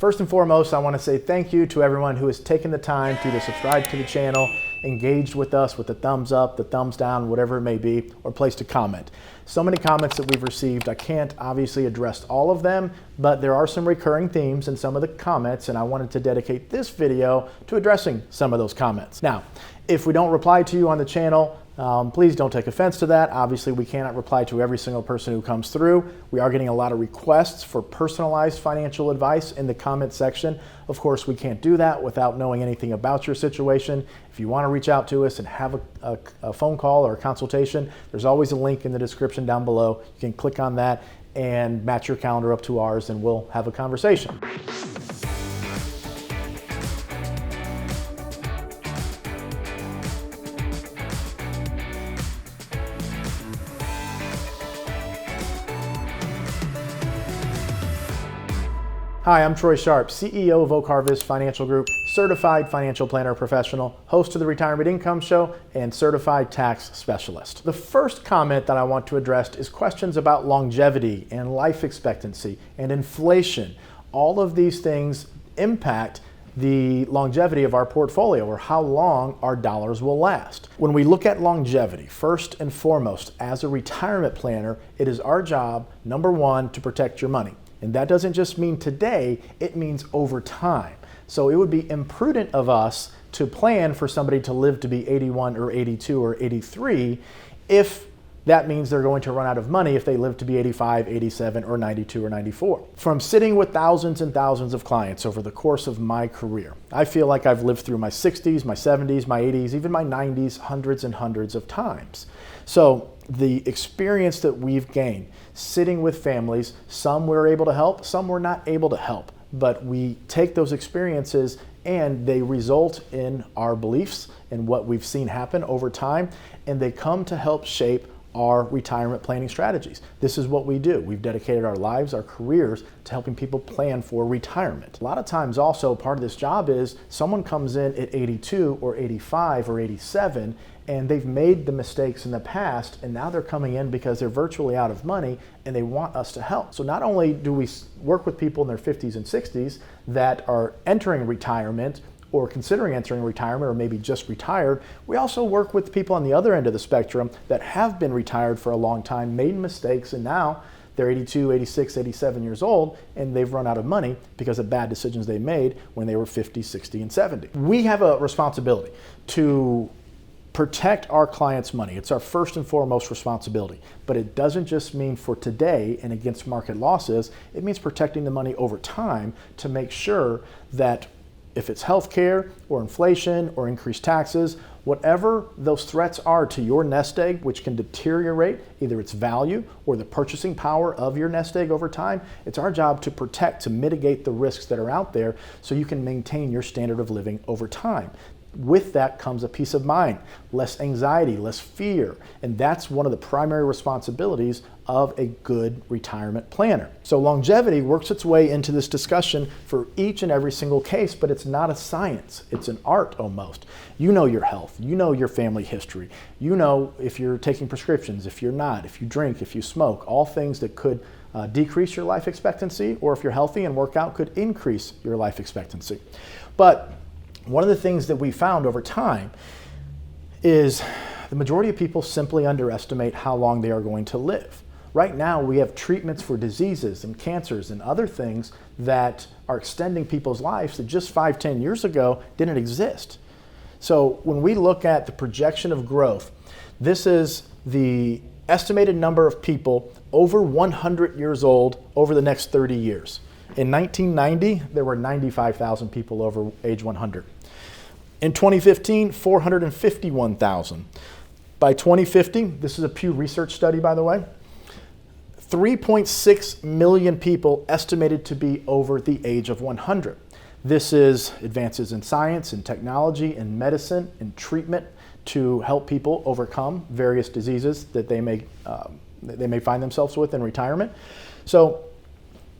First and foremost, I want to say thank you to everyone who has taken the time to subscribe to the channel, engaged with us with the thumbs up, the thumbs down, whatever it may be, or placed a comment. So many comments that we've received. I can't obviously address all of them, but there are some recurring themes in some of the comments, and I wanted to dedicate this video to addressing some of those comments. Now, if we don't reply to you on the channel, please don't take offense to that. Obviously, we cannot reply to every single person who comes through. We are getting a lot of requests for personalized financial advice in the comment section. Of course, we can't do that without knowing anything about your situation. If you want to reach out to us and have a phone call or a consultation, there's always a link in the description down below. You can click on that and match your calendar up to ours, and we'll have a conversation. Hi, I'm Troy Sharpe, CEO of Oak Harvest Financial Group, certified financial planner professional, host of the Retirement Income Show, and certified tax specialist. The first comment that I want to address is questions about longevity and life expectancy and inflation. All of these things impact the longevity of our portfolio, or how long our dollars will last. When we look at longevity, first and foremost, as a retirement planner, it is our job, number one, to protect your money. And that doesn't just mean today, it means over time. So it would be imprudent of us to plan for somebody to live to be 81 or 82 or 83 if that means they're going to run out of money if they live to be 85, 87, or 92 or 94. From sitting with thousands and thousands of clients over the course of my career, I feel like I've lived through my 60s, my 70s, my 80s, even my 90s, hundreds and hundreds of times. So the experience that we've gained sitting with families, some we're able to help, some we're not able to help, but we take those experiences and they result in our beliefs and what we've seen happen over time, and they come to help shape our retirement planning strategies. This is what we do. We've dedicated our lives, our careers, to helping people plan for retirement. A lot of times also part of this job is someone comes in at 82 or 85 or 87 and they've made the mistakes in the past, and now they're coming in because they're virtually out of money and they want us to help. So not only do we work with people in their 50s and 60s that are entering retirement or considering entering retirement or maybe just retired, we also work with people on the other end of the spectrum that have been retired for a long time, made mistakes, and now they're 82, 86, 87 years old, and they've run out of money because of bad decisions they made when they were 50, 60, and 70. We have a responsibility to protect our clients' money. It's our first and foremost responsibility. But it doesn't just mean for today and against market losses. It means protecting the money over time to make sure that if it's healthcare or inflation or increased taxes, whatever those threats are to your nest egg, which can deteriorate either its value or the purchasing power of your nest egg over time, it's our job to protect, to mitigate the risks that are out there so you can maintain your standard of living over time. With that comes a peace of mind, less anxiety, less fear, and that's one of the primary responsibilities of a good retirement planner. So longevity works its way into this discussion for each and every single case, but it's not a science, it's an art almost. You know your health, you know your family history, you know if you're taking prescriptions, if you're not, if you drink, if you smoke, all things that could decrease your life expectancy, or if you're healthy and work out, could increase your life expectancy. But one of the things that we found over time is the majority of people simply underestimate how long they are going to live. Right now, we have treatments for diseases and cancers and other things that are extending people's lives that just 5, 10 years ago didn't exist. So when we look at the projection of growth, this is the estimated number of people over 100 years old over the next 30 years. In 1990, there were 95,000 people over age 100. In 2015, 451,000. By 2050, this is a Pew Research study, by the way, 3.6 million people estimated to be over the age of 100. This is advances in science and technology and medicine and treatment to help people overcome various diseases that they may find themselves with in retirement. So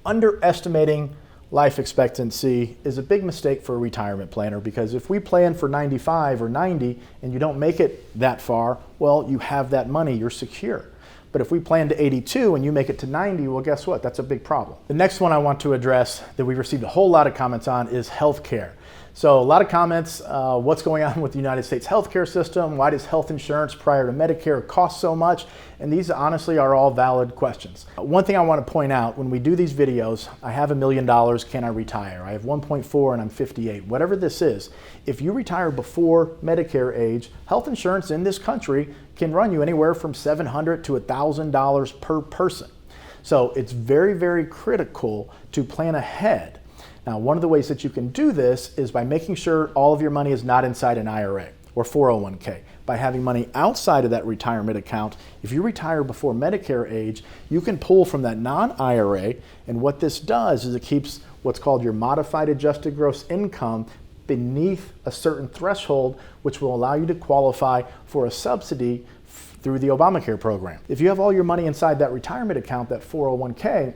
underestimating life expectancy is a big mistake for a retirement planner, because if we plan for 95 or 90 and you don't make it that far, well, you have that money, you're secure. But if we plan to 82 and you make it to 90, well, guess what? That's a big problem. The next one I want to address that we received a whole lot of comments on is healthcare. So a lot of comments, what's going on with the United States healthcare system? Why does health insurance prior to Medicare cost so much? And these honestly are all valid questions. One thing I want to point out, when we do these videos, I have $1 million, can I retire? I have 1.4 and I'm 58. Whatever this is, if you retire before Medicare age, health insurance in this country can run you anywhere from $700 to $1,000 per person. So it's very, very critical to plan ahead. Now, one of the ways that you can do this is by making sure all of your money is not inside an IRA or 401k. By having money outside of that retirement account, if you retire before Medicare age, you can pull from that non-IRA, and what this does is it keeps what's called your modified adjusted gross income beneath a certain threshold, which will allow you to qualify for a subsidy through the Obamacare program. If you have all your money inside that retirement account, that 401k,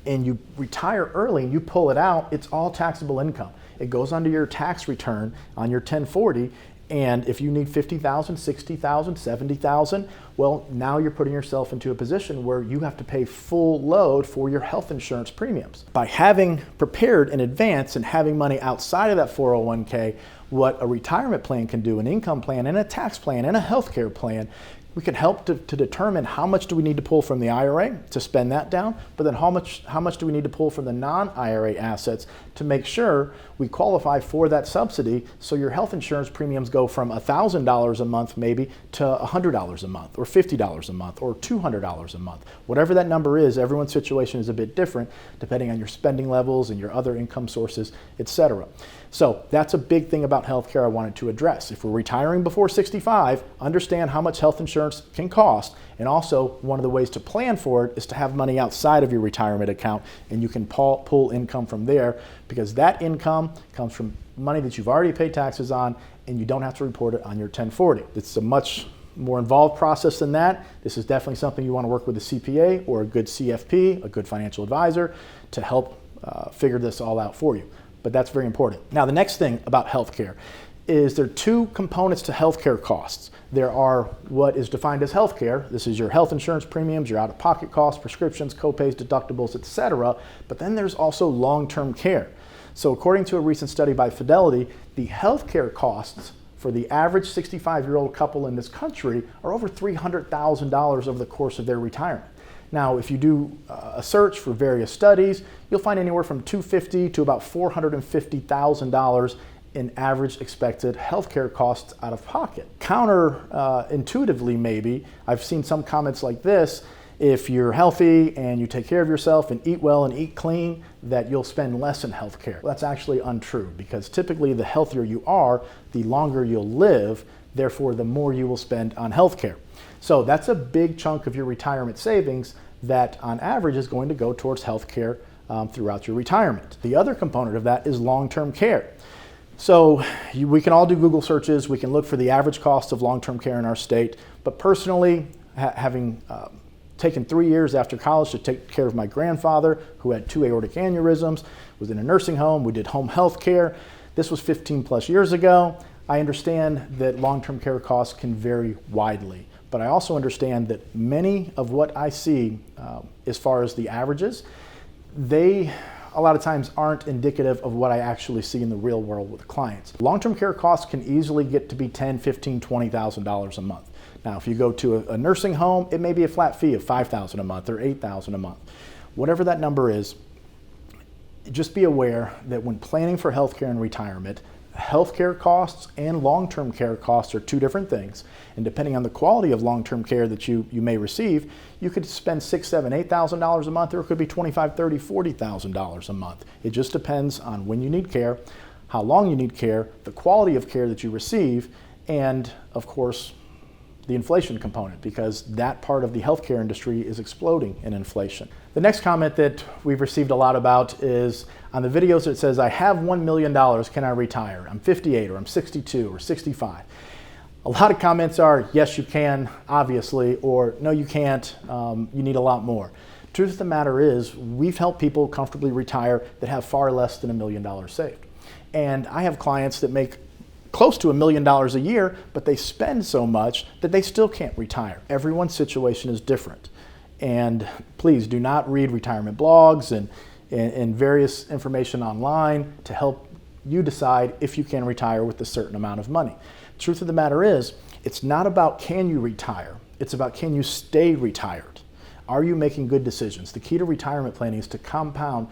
and you retire early and you pull it out, it's all taxable income. It goes under your tax return on your 1040, and if you need $50,000, $60,000, $70,000, well, now you're putting yourself into a position where you have to pay full load for your health insurance premiums. By having prepared in advance and having money outside of that 401k, what a retirement plan can do, an income plan and a tax plan and a healthcare plan, we can help to determine how much do we need to pull from the IRA to spend that down, but then how much do we need to pull from the non-IRA assets to make sure we qualify for that subsidy, so your health insurance premiums go from $1,000 a month maybe to $100 a month or $50 a month or $200 a month. Whatever that number is, everyone's situation is a bit different depending on your spending levels and your other income sources, etc. So that's a big thing about healthcare I wanted to address. If we're retiring before 65, understand how much health insurance can cost, and also one of the ways to plan for it is to have money outside of your retirement account, and you can pull income from there, because that income comes from money that you've already paid taxes on and you don't have to report it on your 1040. It's a much more involved process than that. This is definitely something you want to work with a CPA or a good CFP, a good financial advisor, to help figure this all out for you. But that's very important. Now, the next thing about healthcare is there are two components to healthcare costs. There are what is defined as healthcare. This is your health insurance premiums, your out-of-pocket costs, prescriptions, copays, deductibles, etc. But then there's also long-term care. So according to a recent study by Fidelity, the healthcare costs for the average 65-year-old couple in this country are over $300,000 over the course of their retirement. Now, if you do a search for various studies, you'll find anywhere from $250,000 to about $450,000 in average expected healthcare costs out of pocket. Counterintuitively, maybe, I've seen some comments like this: if you're healthy and you take care of yourself and eat well and eat clean, that you'll spend less in healthcare. Well, that's actually untrue, because typically the healthier you are, the longer you'll live, therefore the more you will spend on healthcare. So that's a big chunk of your retirement savings that on average is going to go towards healthcare throughout your retirement. The other component of that is long-term care. So we can all do Google searches, we can look for the average cost of long-term care in our state, but personally, having taken 3 years after college to take care of my grandfather who had 2 aortic aneurysms, was in a nursing home, we did home health care. This was 15 plus years ago. I understand that long-term care costs can vary widely, but I also understand that many of what I see as far as the averages, they a lot of times aren't indicative of what I actually see in the real world with clients. Long-term care costs can easily get to be $10,000, $15,000, $20,000 a month. Now, if you go to a nursing home, it may be a flat fee of $5,000 a month or $8,000 a month. Whatever that number is, just be aware that when planning for healthcare and retirement, healthcare costs and long-term care costs are two different things. And depending on the quality of long-term care that you may receive, you could spend $6,000, $7,000, $8,000 a month, or it could be $25,000, $30,000, $40,000 a month. It just depends on when you need care, how long you need care, the quality of care that you receive, and of course, the inflation component, because that part of the healthcare industry is exploding in inflation. The next comment that we've received a lot about is on the videos it says, I have $1 million, can I retire? I'm 58 or I'm 62 or 65. A lot of comments are, yes you can, obviously, or no you can't, you need a lot more. Truth of the matter is, we've helped people comfortably retire that have far less than $1 million saved. And I have clients that make close to $1 million a year, but they spend so much that they still can't retire. Everyone's situation is different. And please do not read retirement blogs and various information online to help you decide if you can retire with a certain amount of money. Truth of the matter is, it's not about can you retire, it's about can you stay retired. Are you making good decisions? The key to retirement planning is to compound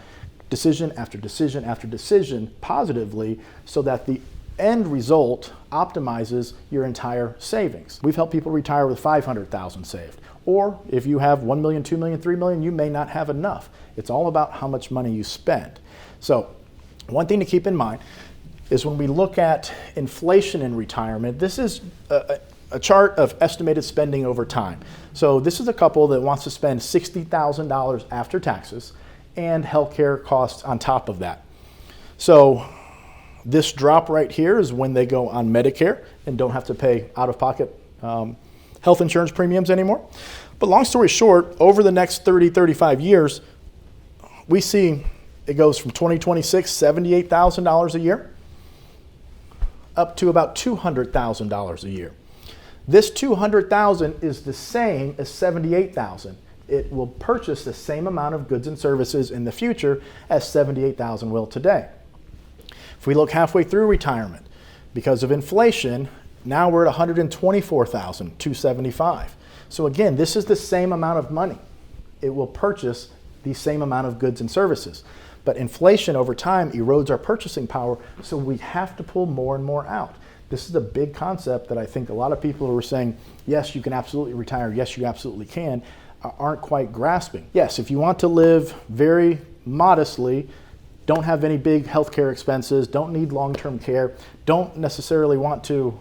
decision after decision after decision positively so that the end result optimizes your entire savings. We've helped people retire with $500,000 saved. Or if you have $1 million, $2 million, $3 million, you may not have enough. It's all about how much money you spend. So one thing to keep in mind is when we look at inflation in retirement, this is a chart of estimated spending over time. So this is a couple that wants to spend $60,000 after taxes and healthcare costs on top of that. So this drop right here is when they go on Medicare and don't have to pay out-of-pocket health insurance premiums anymore. But long story short, over the next 30, 35 years, we see it goes from 2026, $78,000 a year, up to about $200,000 a year. This $200,000 is the same as $78,000. It will purchase the same amount of goods and services in the future as $78,000 will today. If we look halfway through retirement, because of inflation, now we're at $124,275. So again, this is the same amount of money. It will purchase the same amount of goods and services. But inflation over time erodes our purchasing power, so we have to pull more and more out. This is a big concept that I think a lot of people who are saying, yes, you can absolutely retire, yes, you absolutely can, aren't quite grasping. Yes, if you want to live very modestly, don't have any big healthcare expenses, don't need long-term care, don't necessarily want to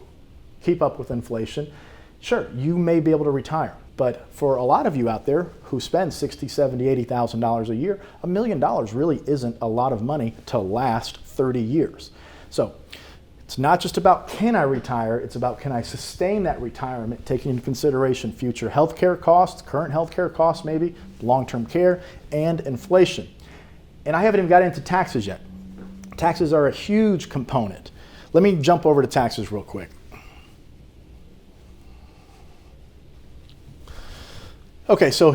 keep up with inflation, sure, you may be able to retire. But for a lot of you out there who spend $60,000, $70,000, $80,000 a year, $1 million really isn't a lot of money to last 30 years. So it's not just about can I retire, it's about can I sustain that retirement, taking into consideration future healthcare costs, current healthcare costs maybe, long-term care, and inflation. And I haven't even got into taxes yet. Taxes are a huge component. Let me jump over to taxes real quick. Okay, so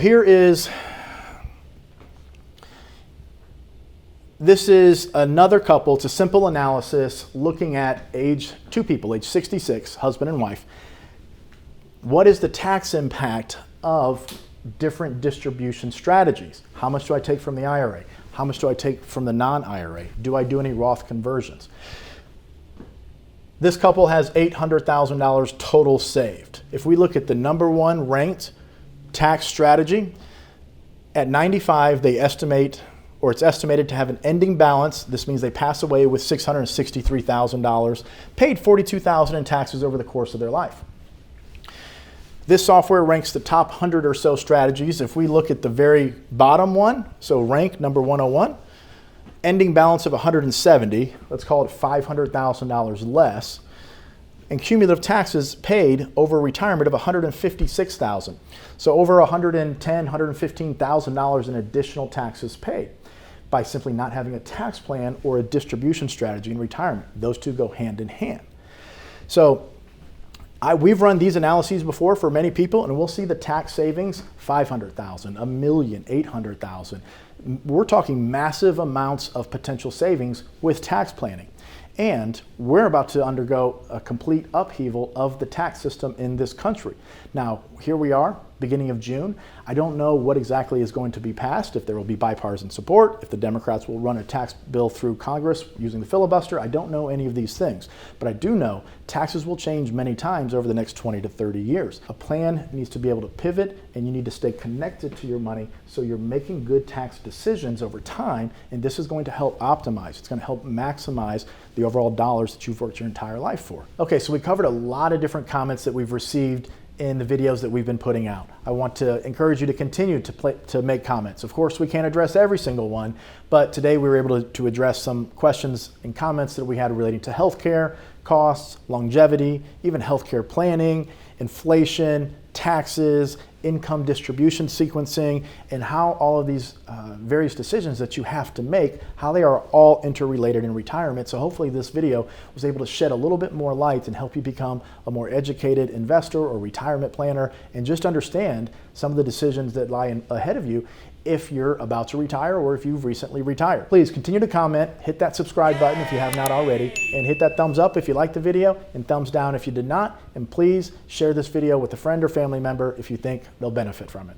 this is another couple. It's a simple analysis looking at two people, age 66, husband and wife. What is the tax impact of different distribution strategies? How much do I take from the IRA? How much do I take from the non-IRA? Do I do any Roth conversions? This couple has $800,000 total saved. If we look at the number one ranked tax strategy, at 95, they estimate, or it's estimated to have an ending balance. This means they pass away with $663,000, paid $42,000 in taxes over the course of their life. This software ranks the top 100 or so strategies. If we look at the very bottom one, so rank number 101, ending balance of 170, let's call it $500,000 less, and cumulative taxes paid over retirement of $156,000. So over $110,000, $115,000 in additional taxes paid by simply not having a tax plan or a distribution strategy in retirement. Those two go hand in hand. So we've run these analyses before for many people, and we'll see the tax savings, $500,000, $1 million, $800,000. We're talking massive amounts of potential savings with tax planning. And we're about to undergo a complete upheaval of the tax system in this country. Now, here we are, beginning of June. I don't know what exactly is going to be passed, if there will be bipartisan support, if the Democrats will run a tax bill through Congress using the filibuster. I don't know any of these things. But I do know taxes will change many times over the next 20 to 30 years. A plan needs to be able to pivot, and you need to stay connected to your money so you're making good tax decisions over time, and this is going to help optimize. It's going to help maximize the overall dollars that you've worked your entire life for. Okay, so we covered a lot of different comments that we've received in the videos that we've been putting out. I want to encourage you to continue to make comments. Of course, we can't address every single one, but today we were able to address some questions and comments that we had relating to healthcare, costs, longevity, even healthcare planning, inflation, taxes, income distribution sequencing, and how all of these various decisions that you have to make, how they are all interrelated in retirement. So hopefully this video was able to shed a little bit more light and help you become a more educated investor or retirement planner, and just understand some of the decisions that lie ahead of you if you're about to retire or if you've recently retired. Please continue to comment, hit that subscribe button if you have not already, and hit that thumbs up if you liked the video and thumbs down if you did not. And please share this video with a friend or family member if you think they'll benefit from it.